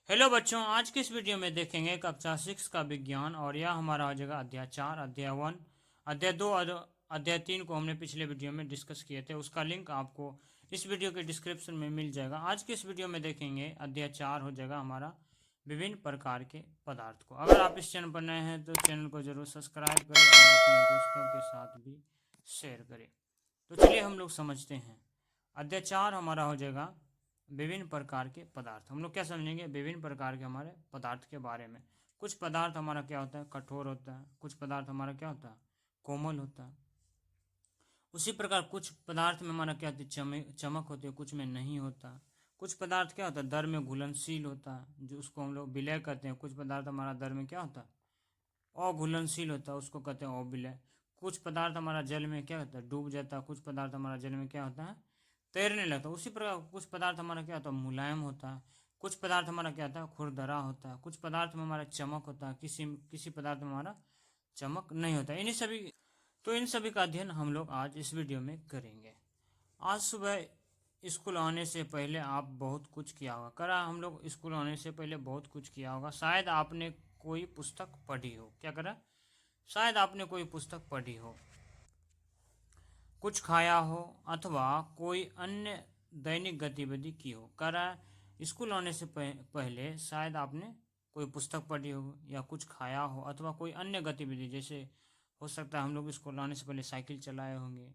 Hello बच्चों, आज की इस वीडियो में देखेंगे कक्षा 6 का विज्ञान और यह हमारा हो जाएगा अध्याय 4, अध्याय 1, अध्याय 2 और अध्याय 3 को हमने पिछले वीडियो में डिस्कस किए थे। उसका लिंक आपको इस वीडियो के डिस्क्रिप्शन में मिल जाएगा। आज के इस वीडियो में देखेंगे अध्याय 4 हो जाएगा हमारा विभिन्न प्रकार के पदार्थ को। अगर आप इस चैनल पर नए हैं तो चैनल को जरूर सब्सक्राइब करें और अपने दोस्तों के साथ भी शेयर करें। तो चलिए हम लोग समझते हैं। अध्याय 4 हमारा हो जाएगा विभिन्न प्रकार के पदार्थ। हम लोग क्या समझेंगे? विभिन्न प्रकार के हमारे पदार्थ के बारे में। कुछ पदार्थ हमारा क्या होता है, कठोर होता है। कुछ पदार्थ हमारा क्या होता है, कोमल होता है। उसी प्रकार कुछ पदार्थ में हमारा क्या होता है, चमक होती है, कुछ में नहीं होता। कुछ पदार्थ क्या होता है, दर में घुलनशील होता है, जो उसको हम लोग विलय कहते हैं। कुछ पदार्थ हमारा दर में क्या होता है, अघुलनशील होता है, उसको कहते हैं अविलय। कुछ पदार्थ हमारा जल में क्या होता है, डूब जाता है। कुछ पदार्थ हमारा जल में क्या होता है, तैरने लगता है। उसी प्रकार कुछ पदार्थ हमारा क्या होता है, मुलायम होता है। कुछ पदार्थ हमारा क्या होता है, खुरदरा होता है। कुछ पदार्थ में हमारा चमक होता है, किसी किसी पदार्थ में हमारा चमक नहीं होता। इन सभी का अध्ययन हम लोग आज इस वीडियो में करेंगे। आज सुबह स्कूल आने से पहले आप बहुत कुछ किया होगा। करा हम लोग स्कूल आने से पहले बहुत कुछ किया होगा। शायद आपने कोई पुस्तक पढ़ी हो। क्या करा, शायद आपने कोई पुस्तक पढ़ी हो, कुछ खाया हो अथवा कोई अन्य दैनिक गतिविधि की हो। करा स्कूल आने से पहले शायद आपने कोई पुस्तक पढ़ी हो या कुछ खाया हो अथवा कोई अन्य गतिविधि, जैसे हो सकता है हम लोग स्कूल आने से पहले साइकिल चलाए होंगे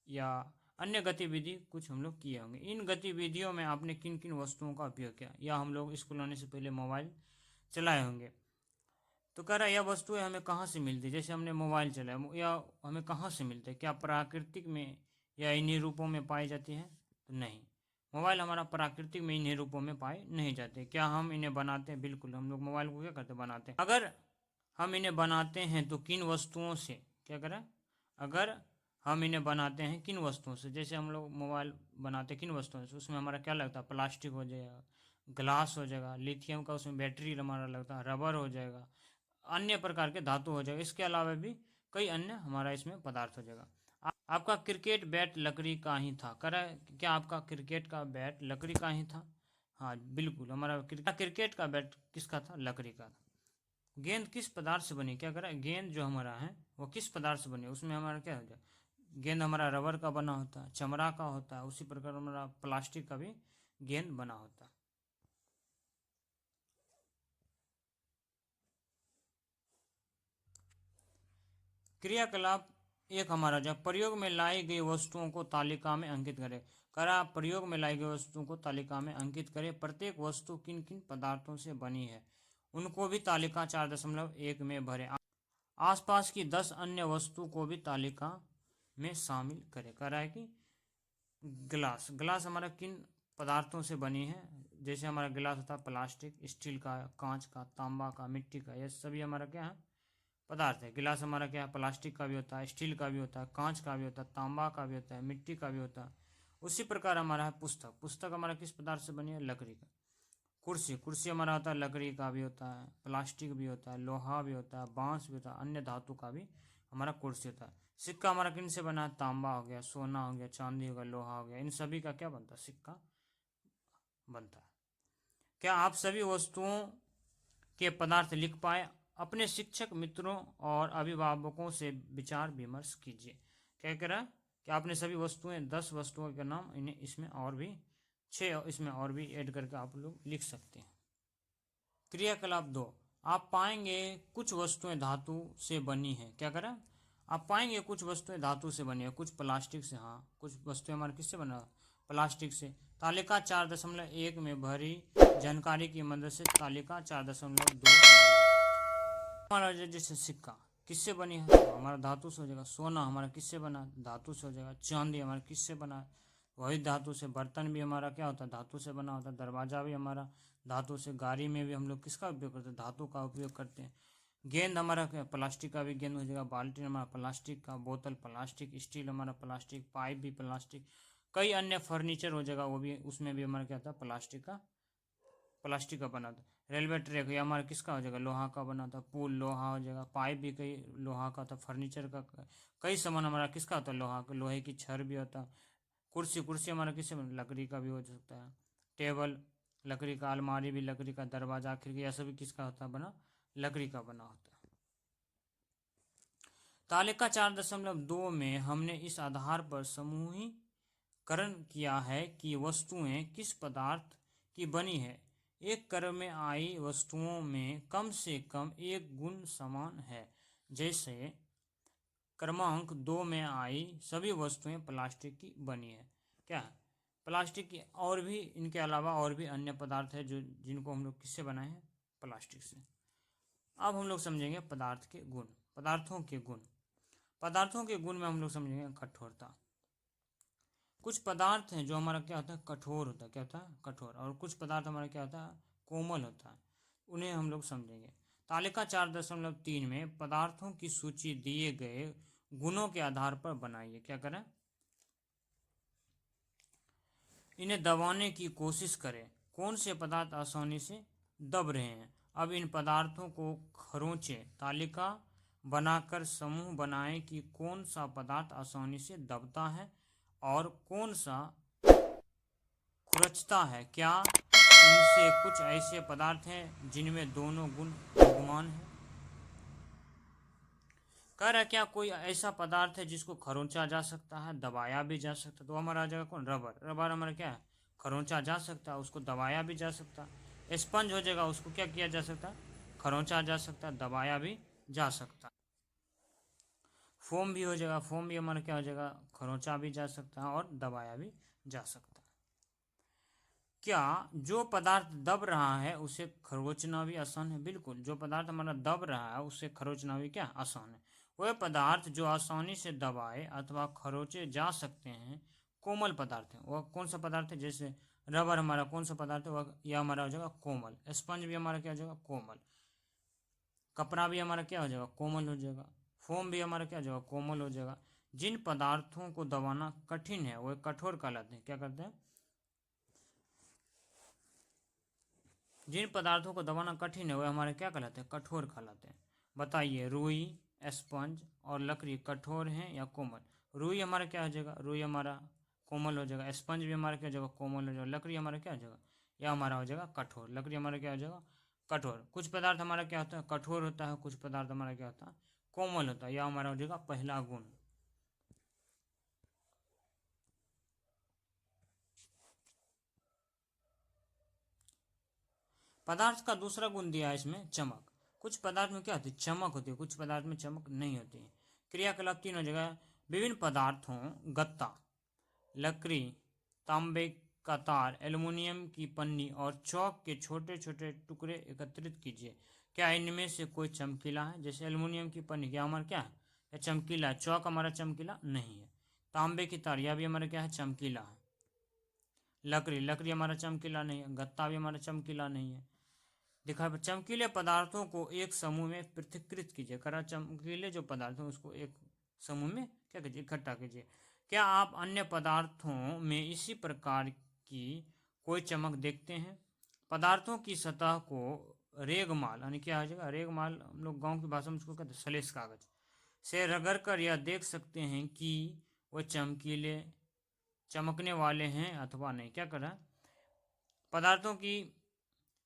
या अन्य गतिविधि कुछ हम लोग किए होंगे। इन गतिविधियों में आपने किन किन वस्तुओं का उपयोग किया, या हम लोग स्कूल आने से पहले मोबाइल चलाए होंगे। तो कह रहा है यह वस्तुएं हमें कहाँ से मिलती है। जैसे हमने मोबाइल चलाया, या हमें कहाँ से मिलते हैं, क्या प्राकृतिक में या इन्हीं रूपों में पाई जाती है? तो नहीं, मोबाइल हमारा प्राकृतिक में इन्हीं रूपों में पाए नहीं जाते। क्या हम इन्हें बनाते हैं? बिल्कुल, हम लोग मोबाइल को क्या करते हैं, बनाते हैं। अगर हम इन्हें बनाते हैं तो किन वस्तुओं से, क्या करें, अगर हम इन्हें बनाते हैं किन वस्तुओं से, जैसे हम लोग मोबाइल बनाते हैं किन वस्तुओं से, उसमें हमारा क्या लगता है, प्लास्टिक हो जाएगा, ग्लास हो जाएगा, लिथियम का उसमें बैटरी हमारा लगता है, रबर हो जाएगा, अन्य प्रकार के धातु हो जाएगा। इसके अलावा भी कई अन्य हमारा इसमें पदार्थ हो जाएगा। आपका क्रिकेट बैट लकड़ी का ही था। करा क्या आपका क्रिकेट का बैट लकड़ी का ही था? हाँ बिल्कुल, हमारा क्रिकेट का बैट किसका था, लकड़ी का था। गेंद किस पदार्थ से बनी? क्या करा, गेंद जो हमारा है वो किस पदार्थ से बनी? उसमें हमारा क्या हो जाए, गेंद हमारा रबर का बना होता है, चमड़ा का होता है। उसी प्रकार हमारा प्लास्टिक का भी गेंद बना होता है। क्रियाकलाप एक हमारा, जब प्रयोग में लाई गई वस्तुओं को तालिका में अंकित करें। करा प्रयोग में लाई गई वस्तुओं को तालिका में अंकित करें। प्रत्येक वस्तु किन किन पदार्थों से बनी है उनको भी तालिका 4.1 में भरें। आसपास की 10 अन्य वस्तु को भी तालिका में शामिल करें। कह रहा है कि गिलास, गिलास हमारा किन पदार्थों से बनी है? जैसे हमारा गिलास होता है प्लास्टिक, स्टील का, कांच का, तांबा का, मिट्टी का, ये सभी हमारा क्या है, पदार्थ है। गिलास हमारा क्या है, प्लास्टिक का भी होता है, स्टील का भी होता है, कांच का भी होता है, तांबा का भी होता है, मिट्टी का भी होता है। उसी प्रकार हमारा है पुस्तक, पुस्तक हमारा किस पदार्थ से बनी है, लकड़ी का। कुर्सी, कुर्सी हमारा होता है लकड़ी का भी होता है, प्लास्टिक भी होता है, लोहा भी होता है, बांस भी होता है, अन्य धातु का भी हमारा कुर्सी होता है। सिक्का हमारा किन से बना है, तांबा हो गया, सोना हो गया, चांदी हो गया, लोहा हो गया, इन सभी का क्या बनता है, सिक्का बनता है। क्या आप सभी वस्तुओं के पदार्थ लिख पाए? अपने शिक्षक मित्रों और अभिभावकों से विचार विमर्श कीजिए। क्या कह रहा है कि आपने सभी वस्तुएं, 10 वस्तुओं के नाम, इन्हें इसमें और भी 6 इसमें और भी ऐड करके आप लोग लिख सकते हैं। क्रियाकलाप 2, आप पाएंगे कुछ वस्तुएं धातु से बनी है। क्या करें, आप पाएंगे कुछ वस्तुएं धातु से बनी है, कुछ प्लास्टिक से। हाँ, कुछ वस्तुएं हमारे किससे बना, प्लास्टिक से। तालिका 4.1 में भरी जानकारी की मदद से तालिका 4.2 हमारा जैसे सिक्का किससे बनी है, तो हमारा धातु से हो जाएगा। सोना हमारा किससे बना, धातु से हो जाएगा। चांदी हमारा किससे बना, वही धातु से। बर्तन भी हमारा क्या होता है, धातु से बना होता है। दरवाजा भी हमारा धातु से। गाड़ी में भी हम लोग किसका उपयोग करते हैं, धातु का उपयोग करते हैं। गेंद हमारा क्या, प्लास्टिक का भी गेंद हो जाएगा। बाल्टी हमारा प्लास्टिक का, बोतल प्लास्टिक, स्टील हमारा प्लास्टिक, पाइप भी प्लास्टिक, कई अन्य फर्नीचर हो जाएगा वो भी, उसमें भी हमारा क्या था, प्लास्टिक का बना था। रेलवे ट्रैक ये हमारा किसका हो जाएगा, लोहा का बना था। पुल लोहा हो जाएगा। पाइप भी कई लोहा का था। फर्नीचर का कई सामान हमारा किसका होता है, लोहा का। लोहे की छड़ भी होता है। कुर्सी, कुर्सी हमारा किससे बना, लकड़ी का भी हो सकता है। टेबल लकड़ी का अलमारी भी, लकड़ी का दरवाजा, खिड़की, यह सभी किसका होता है बना? लकड़ी का बना होता है। तालिका 4.2 में हमने इस आधार पर समूहीकरण किया है कि वस्तुएं किस पदार्थ की बनी है। एक क्रम में आई वस्तुओं में कम से कम एक गुण समान है। जैसे क्रमांक 2 में आई सभी वस्तुएं प्लास्टिक की बनी है। क्या है? प्लास्टिक की, और भी इनके अलावा और भी अन्य पदार्थ है जो जिनको हम लोग किससे बनाए हैं? प्लास्टिक से। अब हम लोग समझेंगे पदार्थ के गुण, पदार्थों के गुण। पदार्थों के गुण में हम लोग समझेंगे कठोरता। कुछ पदार्थ हैं जो हमारा क्या होता है? कठोर होता है। क्या होता है? कठोर। और कुछ पदार्थ हमारा क्या होता है? कोमल होता है। उन्हें हम लोग समझेंगे। तालिका 4.3 में पदार्थों की सूची दिए गए गुणों के आधार पर बनाइए। क्या करें? इन्हें दबाने की कोशिश करें। कौन से पदार्थ आसानी से दब रहे हैं? अब इन पदार्थों को खरोंचें। तालिका बनाकर समूह बनाएं कि कौन सा पदार्थ आसानी से दबता है और कौन सा खुरचता है। क्या इनसे कुछ ऐसे पदार्थ हैं जिनमें दोनों गुण विद्यमान हैं? कह रहा है क्या कोई ऐसा पदार्थ है जिसको खरोंचा जा सकता है, दबाया भी जा सकता है? तो हमारा आ जाएगा कौन? रबर। रबर हमारा क्या है? खरोंचा जा सकता है, उसको दबाया भी जा सकता है। स्पंज हो जाएगा, उसको क्या किया जा सकता है? खरोंचा जा सकता है, दबाया भी जा सकता है। फोम भी हो जाएगा, फोम भी हमारा क्या हो जाएगा? खरोंचा भी जा सकता है और दबाया भी जा सकता है। क्या जो पदार्थ दब रहा है उसे खरोचना भी आसान है? बिल्कुल, जो पदार्थ हमारा दब रहा है उसे खरोचना भी क्या आसान है। वह पदार्थ जो आसानी से दबाए अथवा खरोचे जा सकते हैं कोमल पदार्थ है। वह कौन सा पदार्थ है? जैसे रबर हमारा कौन सा पदार्थ है? वह यह हमारा हो जाएगा कोमल। स्पंज भी हमारा क्या हो जाएगा? कोमल। कपड़ा भी हमारा क्या हो जाएगा? कोमल हो जाएगा। फोम भी हमारा क्या हो जाएगा? कोमल हो जाएगा। जिन पदार्थों को दबाना कठिन है वह कठोर कहलाते हैं। क्या कहते हैं? जिन पदार्थों को दबाना कठिन है वह हमारे क्या कहलाते हैं? कठोर कहलाते हैं। बताइए, रुई, स्पंज और लकड़ी कठोर हैं या कोमल? रुई हमारा क्या हो जाएगा? रुई हमारा कोमल हो जाएगा। स्पंज भी हमारा क्या हो जाएगा? कोमल हो जाएगा। लकड़ी हमारा क्या हो जाएगा? यह हमारा हो जाएगा कठोर। लकड़ी हमारा क्या हो जाएगा? कठोर। कुछ पदार्थ हमारा क्या होता है? कठोर होता है। कुछ पदार्थ हमारा क्या होता है? कोमल होता है। यह हमारा हो जाएगा पहला गुण। पदार्थ का दूसरा गुण दिया है इसमें चमक। कुछ पदार्थ में क्या होती है? चमक होती है, कुछ पदार्थ में चमक नहीं होती है। क्रियाकलाप 3 हो जाएगा। विभिन्न पदार्थों गत्ता, लकड़ी, तांबे का तार, एल्युमिनियम की पन्नी और चौक के छोटे छोटे टुकड़े एकत्रित कीजिए। क्या इनमें से कोई चमकीला है? जैसे एल्युमिनियम की पन्नी, क्या हमारा क्या है? यह चमकीला है। चौक हमारा चमकीला नहीं है। तांबे की तार, यह भी हमारा क्या है? चमकीला है। लकड़ी, लकड़ी हमारा चमकीला नहीं है। गत्ता भी हमारा चमकीला नहीं है। दिखा, चमकीले पदार्थों को एक समूह में पृथक्कृत कीजिए। करा, चमकीले जो पदार्थ हैं उसको एक समूह में क्या कीजिए? इकट्ठा कीजिए। क्या आप अन्य पदार्थों में इसी प्रकार की कोई चमक देखते हैं? पदार्थों की सतह को रेगमाल, यानी क्या हो जाएगा? रेगमाल हम लोग गांव की भाषा में उसको कहते हैं सलेस कागज से रगड़ कर यह देख सकते हैं कि वह चमकीले, चमकने वाले हैं अथवा नहीं। क्या कर रहा है? पदार्थों की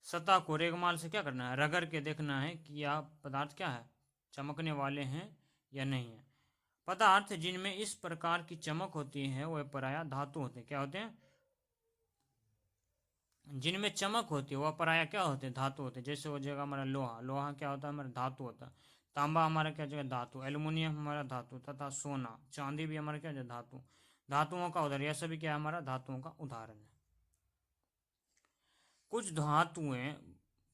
सतह को रेगमाल से क्या करना है? रगड़ के देखना है कि यह पदार्थ क्या है? चमकने वाले हैं या नहीं है। पदार्थ जिनमें इस प्रकार की चमक होती है वह प्रायः धातु होते हैं। क्या होते हैं? जिनमें चमक होती है वह प्रायः क्या होते हैं? धातु होते हैं। जैसे हो जाएगा हमारा लोहा, लोहा क्या होता है? हमारा धातु होता है। तांबा हमारा क्या जगह? धातु। एल्युमिनियम हमारा धातु, तथा सोना, चांदी भी हमारा क्या है? धातु। धातुओं का उदाहरण, यह सभी क्या है? हमारा धातुओं का उदाहरण है। कुछ धातुएं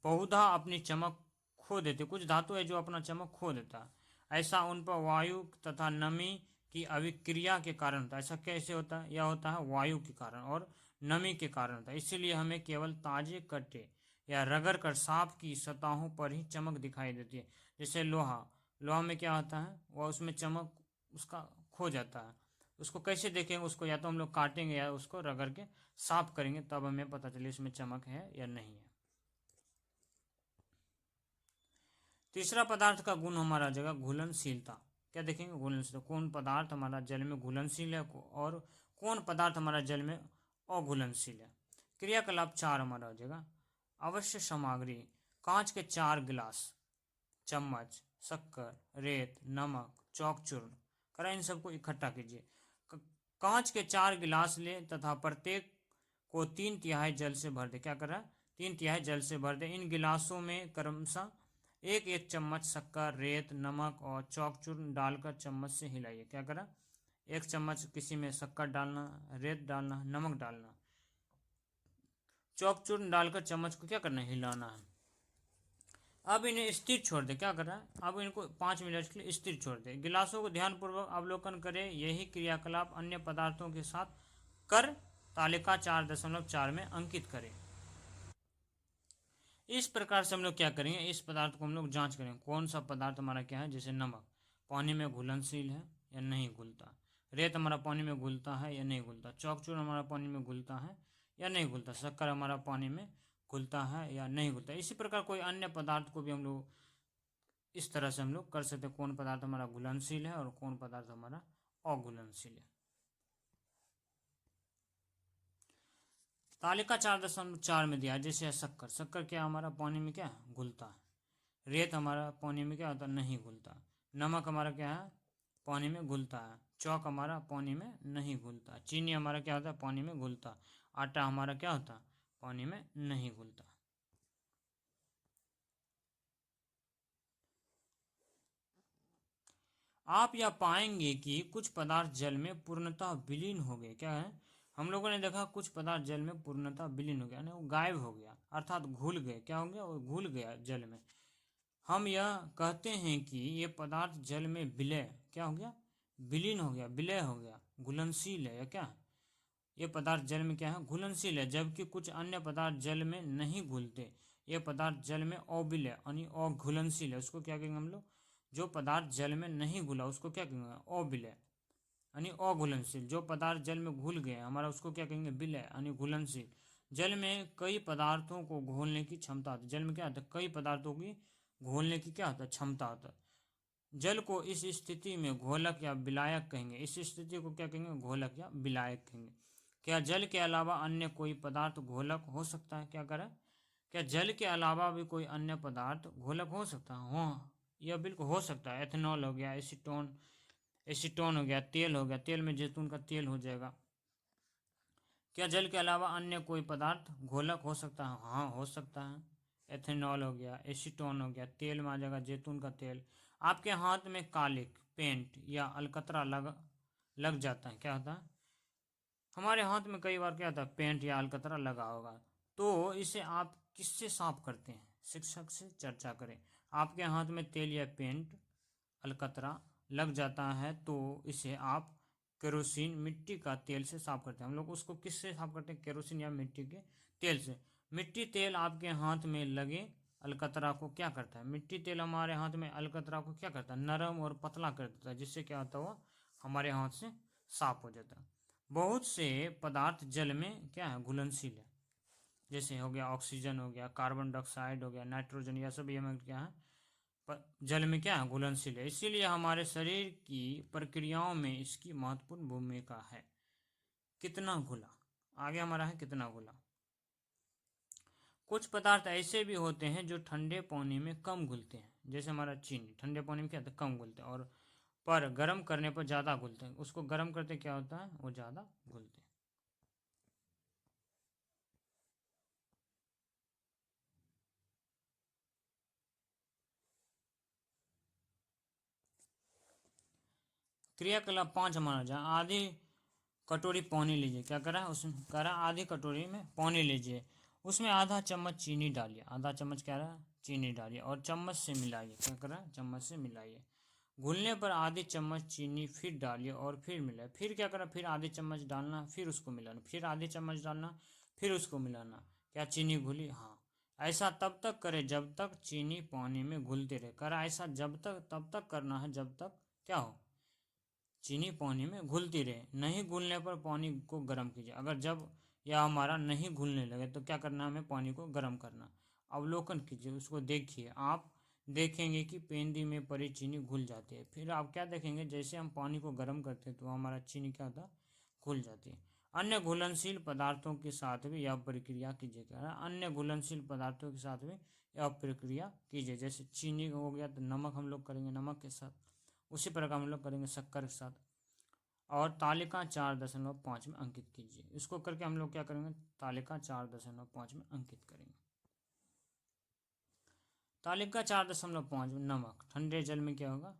बहुधा अपनी चमक खो देती, कुछ धातु है जो अपना चमक खो देता है। ऐसा उन पर वायु तथा नमी की अभिक्रिया के कारण होता है। ऐसा कैसे होता है? यह होता है वायु के कारण और नमी के कारण होता है। इसीलिए हमें केवल ताजे कटे या रगड़ कर साफ की सतहों पर ही चमक दिखाई देती है। जैसे लोहा, लोहा में क्या होता है? वह उसमें चमक उसका खो जाता है। उसको कैसे देखेंगे? उसको या तो हम लोग काटेंगे या उसको रगड़ के साफ करेंगे, तब हमें पता चले इसमें चमक है या नहीं है। तीसरा पदार्थ का गुण हमारा जगह घुलनशीलता। क्या देखेंगे? घुलनशीलता। कौन पदार्थ हमारा जल में घुलनशील है और कौन पदार्थ हमारा जल में अघुलनशील है। क्रियाकलाप 4 हमारा हो जाएगा। आवश्यक सामग्री, कांच के 4 गिलास, चम्मच, शक्कर, रेत, नमक, चौक चूर्ण। करा इन सबको इकट्ठा कीजिए। कांच के 4 गिलास ले तथा प्रत्येक को 3/3 जल से भर दे। क्या कर रहा है? 3/3 जल से भर दे। इन गिलासों में क्रमशः एक एक चम्मच शक्कर, रेत, नमक और चौक चूर्ण डालकर चम्मच से हिलाइए। क्या करा? एक चम्मच किसी में शक्कर डालना, रेत डालना, नमक डालना, चौक चूर्ण डालकर चम्मच को क्या करना है? हिलाना है। अब इन्हें स्थिर छोड़ दे। क्या कर रहा है? अब इनको 5 मिनट के लिए स्थिर छोड़ दे। गिलासों को ध्यानपूर्वक अवलोकन करें। यही क्रियाकलाप अन्य पदार्थों के साथ कर तालिका 4.4 में अंकित करें। इस प्रकार से हम लोग क्या करेंगे? इस पदार्थ को हम लोग जांच करेंगे कौन सा पदार्थ हमारा क्या है। जैसे नमक पानी में घुलनशील है या नहीं घुलता, रेत हमारा पानी में घुलता है या नहीं घुलता, चौक चूर्ण हमारा पानी में घुलता है या नहीं घुलता, शक्कर हमारा पानी में घुलता है या नहीं घुलता। इसी प्रकार कोई अन्य पदार्थ को भी हम लोग इस तरह से हम लोग कर सकते हैं, कौन पदार्थ हमारा घुलनशील है और कौन पदार्थ हमारा अघुलनशील है। तालिका 4.4 में दिया है। जैसे शक्कर, शक्कर क्या हमारा पानी में क्या घुलता है। रेत हमारा पानी में क्या होता है? नहीं घुलता। नमक हमारा क्या है? पानी में घुलता है। चौक हमारा पानी में नहीं घुलता। चीनी हमारा क्या होता है? पानी में घुलता। आटा हमारा क्या होता है? पानी में नहीं घुलता। आप यह पाएंगे कि कुछ पदार्थ जल में पूर्णतः विलीन हो गए। क्या है? हम लोगों ने देखा कुछ पदार्थ जल में पूर्णतः विलीन हो गया, यानी वो गायब हो गया, अर्थात घुल गए। क्या हो गया? वो घुल गया जल में। हम यह कहते हैं कि ये पदार्थ जल में विलय क्या हो गया? विलीन हो गया, विलय हो गया, घुलनशील है या क्या? ये पदार्थ जल में क्या है? घुलनशील है। जबकि कुछ अन्य पदार्थ जल में नहीं घुलते। ये पदार्थ जल में अविलय यानी अघुलनशील है। उसको क्या कहेंगे हम लोग? जो पदार्थ जल में नहीं घुला उसको क्या कहेंगे? अविलय यानी अघुलनशील। जो पदार्थ जल में घुल गए हमारा उसको क्या कहेंगे? विलय यानी घुलनशील। जल में कई पदार्थों को घोलने की क्षमता होती है। जल में क्या होता है? कई पदार्थों की घोलने की क्या होता है? क्षमता होता है। जल को इस स्थिति में घोलक या विलायक कहेंगे। इस स्थिति को क्या कहेंगे? घोलक या विलायक कहेंगे। क्या जल के अलावा अन्य कोई पदार्थ घोलक हो सकता है? क्या करें? क्या जल के अलावा भी कोई अन्य पदार्थ घोलक हो सकता है? हाँ, यह बिल्कुल हो सकता है। एथेनॉल हो गया, एसीटोन हो गया, तेल हो गया, तेल में जैतून का तेल हो जाएगा। क्या जल के अलावा अन्य कोई पदार्थ घोलक हो सकता है? हाँ, हो सकता है। एथेनॉल हो गया, एसीटोन हो गया, तेल में आ जाएगा जैतून का तेल। आपके हाथ में कालिक, पेंट या अलकतरा लग जाता है। क्या होता है? हमारे हाथ में कई बार क्या होता है? पेंट या अलकतरा लगा होगा। तो इसे आप किससे साफ करते हैं? शिक्षक से चर्चा करें। आपके हाथ में तेल या पेंट, अलकतरा लग जाता है तो इसे आप केरोसिन, मिट्टी का तेल से साफ करते हैं। हम लोग उसको किससे साफ करते हैं? केरोसिन या मिट्टी के तेल से। मिट्टी तेल आपके हाथ में लगे अलकतरा को क्या करता है? मिट्टी तेल हमारे हाथ में अलकतरा को क्या करता है? नरम और पतला कर देता है, जिससे क्या होता है? वो हमारे हाथ से साफ हो जाता है। बहुत से पदार्थ जल में क्या है? घुलनशील है। जैसे हो गया ऑक्सीजन, हो गया कार्बन डाइऑक्साइड, हो गया नाइट्रोजन, यह सब ये क्या है? जल में क्या है? घुलनशील है। इसीलिए हमारे शरीर की प्रक्रियाओं में इसकी महत्वपूर्ण भूमिका है। कितना घुला? आगे हमारा है कितना घुला। कुछ पदार्थ ऐसे भी होते हैं जो ठंडे पानी में कम घुलते हैं। जैसे हमारा चीनी ठंडे पानी में क्या होता है? कम घुलते हैं, और पर गर्म करने पर ज़्यादा घुलते हैं। उसको गर्म करते क्या होता है? वो ज़्यादा घुलते हैं। क्रियाकलाप 5 हमारा जहाँ आधी कटोरी पानी लीजिए। क्या करा? उसमें करा आधी कटोरी में पानी लीजिए, उसमें आधा चम्मच चीनी डालिए। आधा चम्मच क्या रहा? चीनी डालिए और चम्मच से मिलाइए। क्या करा? चम्मच से मिलाइए। घुलने पर आधी चम्मच चीनी फिर डालिए और फिर मिलाइए। फिर क्या करा? फिर आधी चम्मच डालना, फिर उसको मिलाना, फिर आधी चम्मच डालना, फिर उसको मिलाना। क्या चीनी घुली? हाँ। ऐसा तब तक करें जब तक चीनी पानी में घुलते रहे। करा ऐसा जब तक तब तक करना है जब तक क्या हो? चीनी पानी में घुलती रहे। नहीं घुलने पर पानी को गर्म कीजिए। अगर जब यह हमारा नहीं घुलने लगे तो क्या करना? हमें पानी को गर्म करना। अवलोकन कीजिए, उसको देखिए। आप देखेंगे कि पेंदी में पड़ी चीनी घुल जाती है। फिर आप क्या देखेंगे? जैसे हम पानी को गर्म करते हैं तो हमारा चीनी क्या होता है? घुल जाती है। अन्य घुलनशील पदार्थों के साथ भी यह प्रक्रिया कीजिए। अन्य घुलनशील पदार्थों के साथ भी यह प्रक्रिया कीजिए। जैसे चीनी हो गया तो नमक हम लोग करेंगे नमक के साथ, उसी प्रकार हम लोग करेंगे शक्कर के साथ। और तालिका 4.5 में अंकित कीजिए। इसको करके हम लोग क्या करेंगे, तालिका 4.5 में अंकित करेंगे। तालिका 4.5 में नमक ठंडे जल में क्या होगा,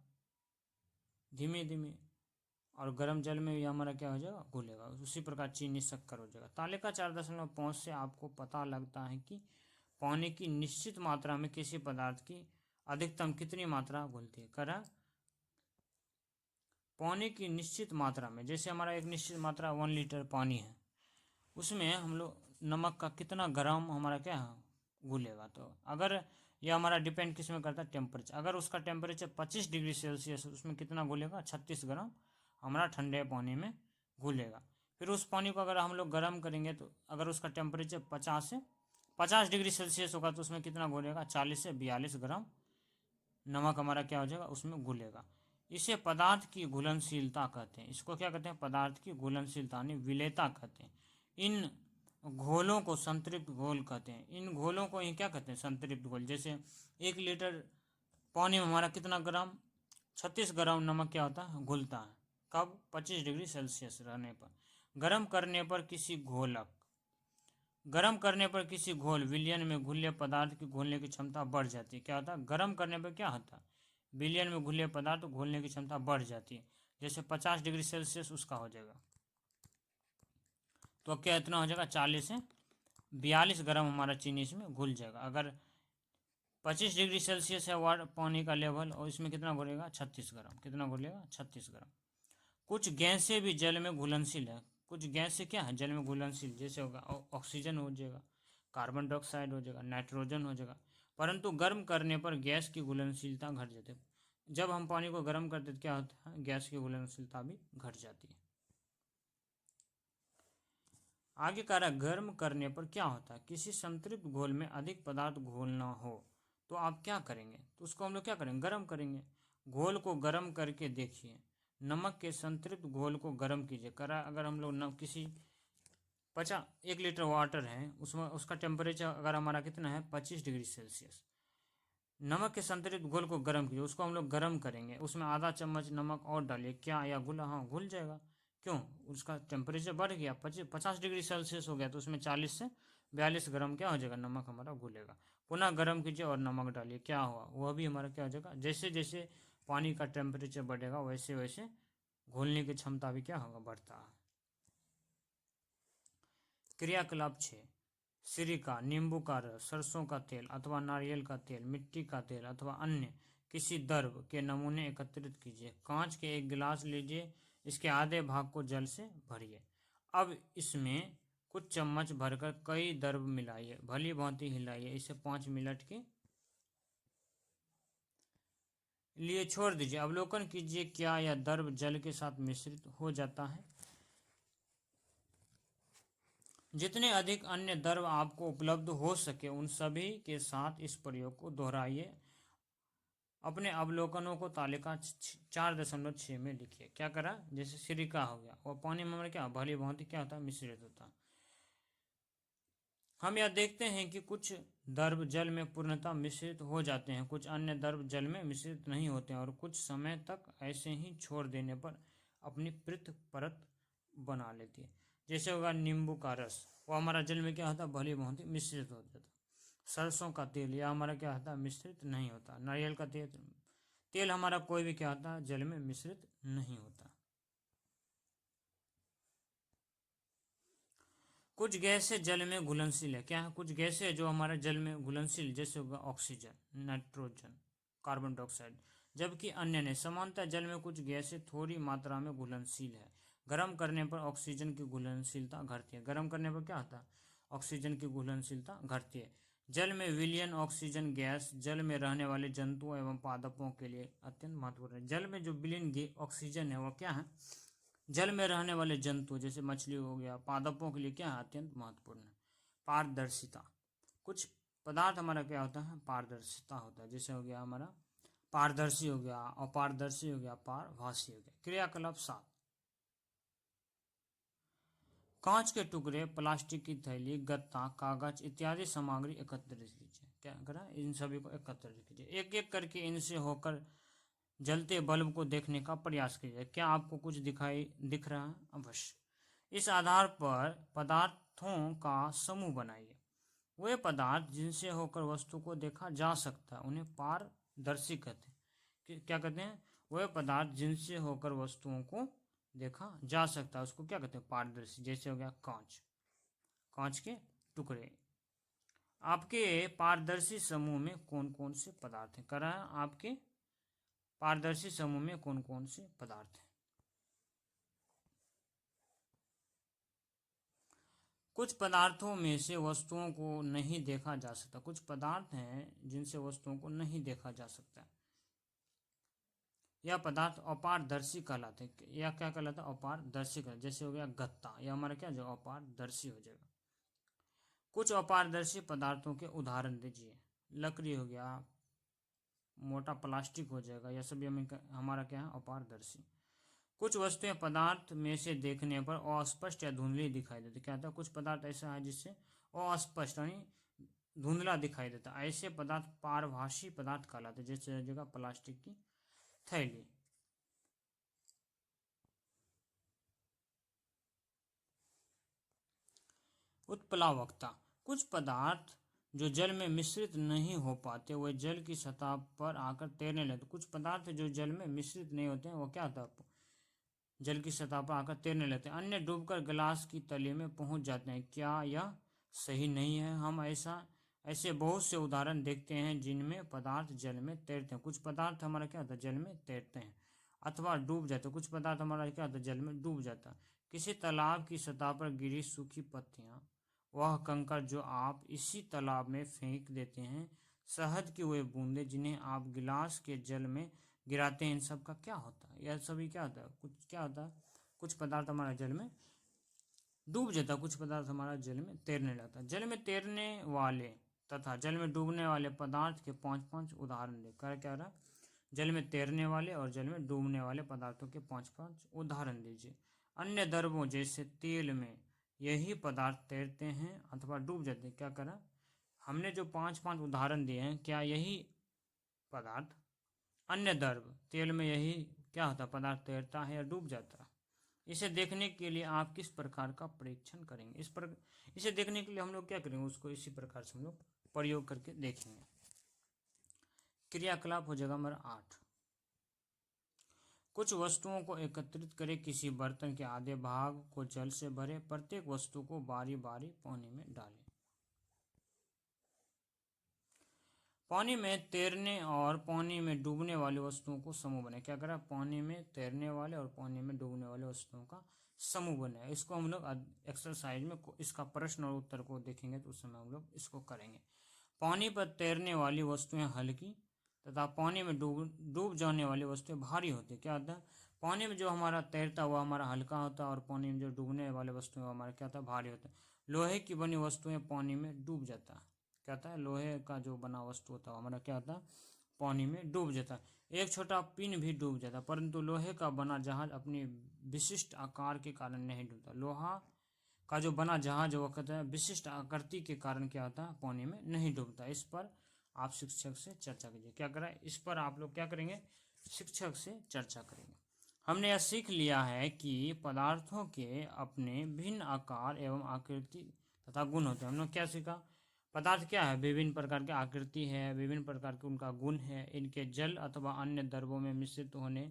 धीमे धीमे, और गर्म जल में भी हमारा क्या हो जाएगा, घुलेगा। उसी प्रकार चीनी शक्कर हो जाएगा। तालिका 4.5 से आपको पता लगता है कि पानी की निश्चित मात्रा में किसी पदार्थ की अधिकतम कितनी मात्रा घुलती है। करा पानी की निश्चित मात्रा में, जैसे हमारा एक निश्चित मात्रा 1 लीटर पानी है, उसमें हम लोग नमक का कितना ग्राम हमारा क्या है घुलेगा। तो अगर यह हमारा डिपेंड किस में करता है, टेम्परेचर। अगर उसका टेम्परेचर 25 डिग्री सेल्सियस, उसमें कितना घुलेगा, 36 ग्राम हमारा ठंडे पानी में घुलेगा। फिर उस पानी को अगर हम लोग गर्म करेंगे तो अगर उसका टेम्परेचर 50 डिग्री सेल्सियस होगा तो उसमें कितना घुलेगा, 40 से 42 ग्राम नमक हमारा क्या हो जाएगा, उसमें घुलेगा। इसे पदार्थ की घुलनशीलता कहते हैं। इसको क्या कहते हैं, पदार्थ की घुलनशीलता यानी विलेयता कहते हैं। इन घोलों को संतृप्त घोल कहते हैं। इन घोलों को ही क्या कहते हैं, संतृप्त घोल। जैसे 1 लीटर पानी में हमारा कितना ग्राम, 36 ग्राम नमक क्या होता है, घुलता है। कब, 25 डिग्री सेल्सियस रहने पर। गर्म करने पर किसी घोल विलयन में घुले पदार्थ की घोलने की क्षमता बढ़ जाती है। क्या होता है, गर्म करने पर क्या होता है, विलयन में घुले पदार्थ घोलने की क्षमता बढ़ जाती है। जैसे 50 डिग्री सेल्सियस उसका हो जाएगा तो क्या इतना हो जाएगा, 40 से 42 ग्राम हमारा चीनी इसमें घुल जाएगा। अगर 25 डिग्री सेल्सियस है वाटर पानी का लेवल, और इसमें कितना घुलेगा, 36 ग्राम। कितना घुलेगा, 36 ग्राम। कुछ गैसें भी जल में घुलनशील है। कुछ गैसें क्या है, जल में घुलनशील। जैसे होगा ऑक्सीजन हो जाएगा, कार्बन डाइऑक्साइड हो जाएगा, नाइट्रोजन हो जाएगा। परंतु गर्म करने पर गैस की घुलनशीलता घट जाती है। जब हम पानी को गर्म करते तो क्या होता है, गैस की घुलनशीलता भी घट जाती है। आगे कह रहा है, गर्म करने पर क्या होता है, किसी संतृप्त घोल में अधिक पदार्थ घोलना हो तो आप क्या करेंगे, तो उसको हम लोग क्या करेंगे, गर्म करेंगे। घोल को गर्म करके देखिए। नमक के संतृप्त घोल को गर्म कीजिए। करा अगर हम लोग न किसी 1 लीटर वाटर है, उसमें उसका टेम्परेचर अगर हमारा कितना है, 25 डिग्री सेल्सियस। नमक के संतृप्त घोल को गर्म कीजिए। उसको हम लोग गर्म करेंगे, उसमें आधा चम्मच नमक और डालिए। क्या या घुला, हाँ घुल जाएगा। क्यों, उसका टेम्परेचर बढ़ गया, 50 डिग्री सेल्सियस हो गया, तो उसमें 40 से 42 ग्राम क्या हो जाएगा, नमक हमारा घुलेगा। पुनः गर्म कीजिए और नमक डालिए। क्या हुआ, वह भी हमारा क्या हो जाएगा। जैसे जैसे पानी का टेम्परेचर बढ़ेगा वैसे वैसे घोलने की क्षमता भी क्या होगा, बढ़ता है। क्रियाकलाप 6, सिरका, नींबू का रस, सरसों का तेल अथवा नारियल का तेल, मिट्टी का तेल अथवा अन्य किसी द्रव के नमूने एकत्रित कीजिए। कांच के एक गिलास लीजिए, इसके आधे भाग को जल से भरिए। अब इसमें कुछ चम्मच भरकर कई द्रव मिलाइए, भली भांति हिलाइए। इसे 5 मिनट के लिए छोड़ दीजिए। अवलोकन कीजिए क्या यह द्रव जल के साथ मिश्रित हो जाता है। जितने अधिक अन्य द्रव आपको उपलब्ध हो सके उन सभी के साथ इस प्रयोग को दोहराइए। अपने अवलोकनों को तालिका 4.6 में लिखिए। क्या करा, जैसे सिरका हो गया, और पानी में क्या भली भांति क्या होता है, मिश्रित होता है। हम यह देखते हैं कि कुछ द्रव जल में पूर्णतः मिश्रित हो जाते हैं, कुछ अन्य द्रव जल में मिश्रित नहीं होते हैं, और कुछ समय तक ऐसे ही छोड़ देने पर अपनी पृथक परत बना लेती है। जैसे होगा नींबू का रस, वो हमारा जल में क्या होता है, भली भांति मिश्रित हो जाता है। सरसों का तेल, यह हमारा क्या होता है, मिश्रित नहीं होता। नारियल का तेल हमारा कोई भी क्या होता है, जल में मिश्रित नहीं होता। कुछ गैसें जल में घुलनशील है। क्या है, कुछ गैसें जो हमारे जल में घुलनशील, जैसे होगा ऑक्सीजन, नाइट्रोजन, कार्बन डाइऑक्साइड, जबकि अन्य ने। समानतः जल में कुछ गैसें थोड़ी मात्रा में घुलनशील है। गर्म करने पर ऑक्सीजन की घुलनशीलता घटती है। गर्म करने पर क्या होता है, ऑक्सीजन की घुलनशीलता घटती है। जल में विलयन ऑक्सीजन गैस जल में रहने वाले जंतुओं एवं पादपों के लिए अत्यंत महत्वपूर्ण है। जल में जो विलयन ऑक्सीजन है वह क्या है, जल में रहने वाले जंतु जैसे मछली हो गया, पादपों के लिए क्या है, अत्यंत महत्वपूर्ण है। पारदर्शिता, कुछ पदार्थ हमारा क्या होता है, पारदर्शिता होता है। जैसे हो गया हमारा पारदर्शी हो गया, अपारदर्शी हो गया, पारभासी हो गया। क्रियाकलाप 7, कांच के टुकड़े, प्लास्टिक की थैली, गत्ता, कागज इत्यादि सामग्री एकत्रित कीजिए। क्या करा, इन सभी को एकत्रित कीजिए। एक एक करके इनसे होकर जलते बल्ब को देखने का प्रयास कीजिए। क्या आपको कुछ दिख रहा है? अवश्य। इस आधार पर पदार्थों का समूह बनाइए। वे पदार्थ जिनसे होकर वस्तु को देखा जा सकता है उन्हें पारदर्शी कहते हैं। क्या कहते हैं? वे पदार्थ जिनसे होकर वस्तुओं को देखा जा सकता है उसको क्या कहते हैं? पारदर्शी। जैसे हो गया कांच, कांच के टुकड़े। आपके पारदर्शी समूह में कौन कौन से पदार्थ हैं? करा है आपके पारदर्शी समूह में कौन कौन से पदार्थ हैं? कुछ पदार्थों में से वस्तुओं को नहीं देखा जा सकता। कुछ पदार्थ हैं जिनसे वस्तुओं को नहीं देखा जा सकता। यह पदार्थ अपारदर्शी कहलाते हैं। यह क्या कहलाता है? अपारदर्शी कहलाता। जैसे हो गया गत्ता, यह हमारा क्या जो अपारदर्शी हो जाएगा। कुछ अपारदर्शी पदार्थों के उदाहरण दीजिए। लकड़ी हो गया, मोटा प्लास्टिक हो जाएगा, यह सभी हमारा क्या है? अपारदर्शी। कुछ वस्तुएं पदार्थ में से देखने पर अस्पष्ट या धुंधली दिखाई देती। क्या होता है? कुछ पदार्थ ऐसा है जिससे अस्पष्ट यानी धुंधला दिखाई देता है। ऐसे पदार्थ पारभासी पदार्थ कहलाते हैं। जैसे जगह प्लास्टिक की थैली। उत्प्लावकता। कुछ पदार्थ जो जल में मिश्रित नहीं हो पाते वे जल की सतह पर आकर तैरने लगते। कुछ पदार्थ जो जल में मिश्रित नहीं होते हैं वो क्या होता है? जल की सतह पर आकर तैरने लगते हैं। अन्य डूबकर गिलास की तले में पहुंच जाते हैं। क्या यह सही नहीं है? हम ऐसे बहुत से उदाहरण देखते हैं जिनमें पदार्थ जल में तैरते हैं। कुछ पदार्थ हमारा क्या होता है? जल में तैरते हैं अथवा डूब जाते हैं। कुछ पदार्थ हमारा क्या होता है? जल में डूब जाता है। किसी तालाब की सतह पर गिरी सूखी पत्तियां, वह कंकड़ जो आप इसी तालाब में फेंक देते हैं, शहद की वे बूंदें जिन्हें आप गिलास के जल में गिराते हैं, इन सब का क्या होता है? यह सभी क्या होता है? कुछ क्या होता है? कुछ पदार्थ हमारा जल में डूब जाता है, कुछ पदार्थ हमारा जल में तैरने लगता है। जल में तैरने वाले तथा जल में डूबने वाले पदार्थ के 5-5 उदाहरण देकर क्या रहा? जल में तैरने वाले और जल में डूबने वाले पदार्थों के 5-5 उदाहरण दीजिए। अन्य द्रवों जैसे तेल में यही पदार्थ तैरते हैं अथवा डूब जाते हैं। क्या करा? हमने जो 5-5 उदाहरण दिए हैं, क्या यही पदार्थ अन्य द्रव तेल में यही क्या होता? पदार्थ तैरता है या डूब जाता है? इसे देखने के लिए आप किस प्रकार का परीक्षण करेंगे? इसे देखने के लिए हम लोग क्या करेंगे? उसको इसी प्रकार से हम लोग प्रयोग करके देखेंगे। क्रियाकलाप हो जाएगा हमारा 8। कुछ वस्तुओं को एकत्रित करें। किसी बर्तन के आधे भाग को जल से भरे। प्रत्येक वस्तु को बारी बारी पानी में डालें। पानी में तैरने और पानी में डूबने वाली वस्तुओं को समूह बनाए। क्या करा? पानी में तैरने वाले और पानी में डूबने वाले वस्तुओं का समूह बनाए। इसको हम लोग एक्सरसाइज में इसका प्रश्न और उत्तर को देखेंगे तो उस समय हम लोग इसको करेंगे। पानी पर तैरने वाली वस्तुएं हल्की तथा पानी में डूब जाने वाली वस्तुएं भारी होती है। क्या होता है? पानी में जो हमारा तैरता हुआ हमारा हल्का होता है और पानी में जो डूबने वाले वस्तुएं हमारा क्या होता है? भारी होता है। लोहे की बनी वस्तुएं पानी में डूब जाता है। क्या होता है? लोहे का जो बना वस्तु होता है हमारा क्या होता है? पानी में डूब जाता है। एक छोटा पिन भी डूब जाता है, परंतु लोहे का बना जहाज अपने विशिष्ट आकार के कारण नहीं डूबता। लोहा का जो बना जहाज वो कहते हैं विशिष्ट आकृति के कारण क्या होता है? पानी में नहीं डूबता। इस पर आप शिक्षक से चर्चा कीजिए। क्या करें? इस पर आप लोग क्या करेंगे? शिक्षक से चर्चा करेंगे। हमने यह सीख लिया है कि पदार्थों के अपने भिन्न आकार एवं आकृति तथा गुण होते हैं। हमने क्या सीखा? पदार्थ क्या है? विभिन्न प्रकार की आकृति है, विभिन्न प्रकार के उनका गुण है। इनके जल अथवा अन्य द्रवों में मिश्रित होने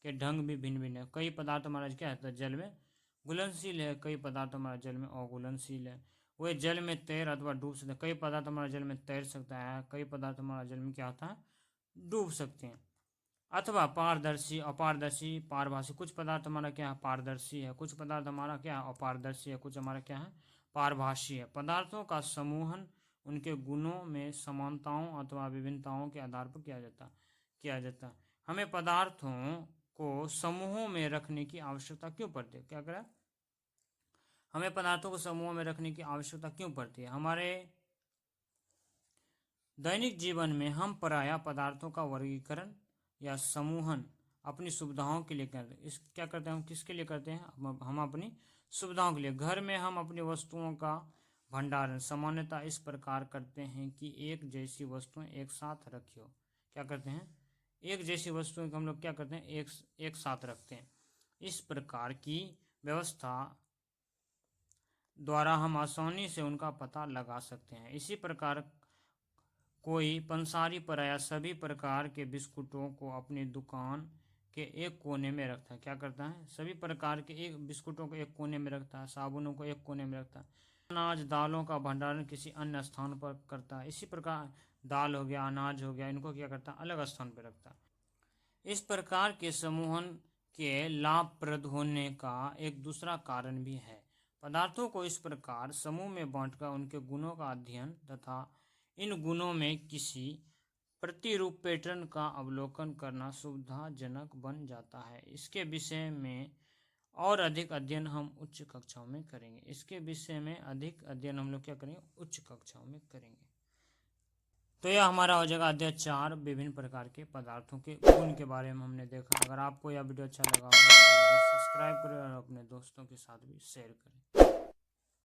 के ढंग भी भिन्न भिन्न है। कई पदार्थ हमारा क्या है? जल में घुलनशील है, कई पदार्थ हमारा जल में अघुलनशील है। वे जल में तैर अथवा डूब सकते हैं। कई पदार्थ हमारा जल में तैर सकता है, कई पदार्थ हमारा जल में क्या होता है? डूब सकते हैं। अथवा पारदर्शी, अपारदर्शी, पारभासी। कुछ पदार्थ हमारा क्या है? पारदर्शी है, कुछ पदार्थ हमारा क्या है? अपारदर्शी है, कुछ हमारा क्या है? पारभासी है। पदार्थों का समूहन उनके गुणों में समानताओं अथवा विभिन्नताओं के आधार पर किया जाता है। हमें पदार्थों को समूहों में रखने की आवश्यकता क्यों पड़ती है? क्या करें? हमें पदार्थों को समूहों में रखने की आवश्यकता क्यों पड़ती है? हमारे दैनिक जीवन में हम प्रायः पदार्थों का वर्गीकरण या समूहन अपनी सुविधाओं के लिए करते हैं। क्या करते हैं? हम किसके लिए करते हैं? हम अपनी सुविधाओं के लिए घर में हम अपनी वस्तुओं का भंडारण सामान्यतः इस प्रकार करते हैं कि एक जैसी वस्तुएं एक साथ रखियो। क्या करते हैं? एक जैसी वस्तुओं को हम लोग क्या करते हैं? एक साथ रखते हैं। इस प्रकार की व्यवस्था द्वारा हम आसानी से उनका पता लगा सकते हैं। इसी प्रकार कोई पंसारी पराया सभी प्रकार के बिस्कुटों को अपनी दुकान के एक कोने में रखता है। क्या करता है? सभी प्रकार के एक बिस्कुटों को एक कोने में रखता है, साबुनों को एक कोने में रखता है। अनाज दालों का भंडारण किसी अन्य स्थान पर करता है। इसी प्रकार दाल हो गया, अनाज हो गया, इनको क्या करता है? अलग स्थान पर रखता है। इस प्रकार के समूहन के लाभप्रद होने का एक दूसरा कारण भी है। पदार्थों को इस प्रकार समूह में बांटकर उनके गुणों का अध्ययन तथा इन गुणों में किसी प्रतिरूप पैटर्न का अवलोकन करना सुविधाजनक बन जाता है। इसके विषय में और अधिक अध्ययन हम उच्च कक्षाओं में करेंगे। इसके विषय में अधिक अध्ययन हम लोग क्या करेंगे? उच्च कक्षाओं में करेंगे। तो यह हमारा हो जाएगा अध्याय 4 विभिन्न प्रकार के पदार्थों के गुण के बारे में हमने देखा। अगर आपको यह वीडियो अच्छा लगा हो तो सब्सक्राइब करें और अपने दोस्तों के साथ भी शेयर करें।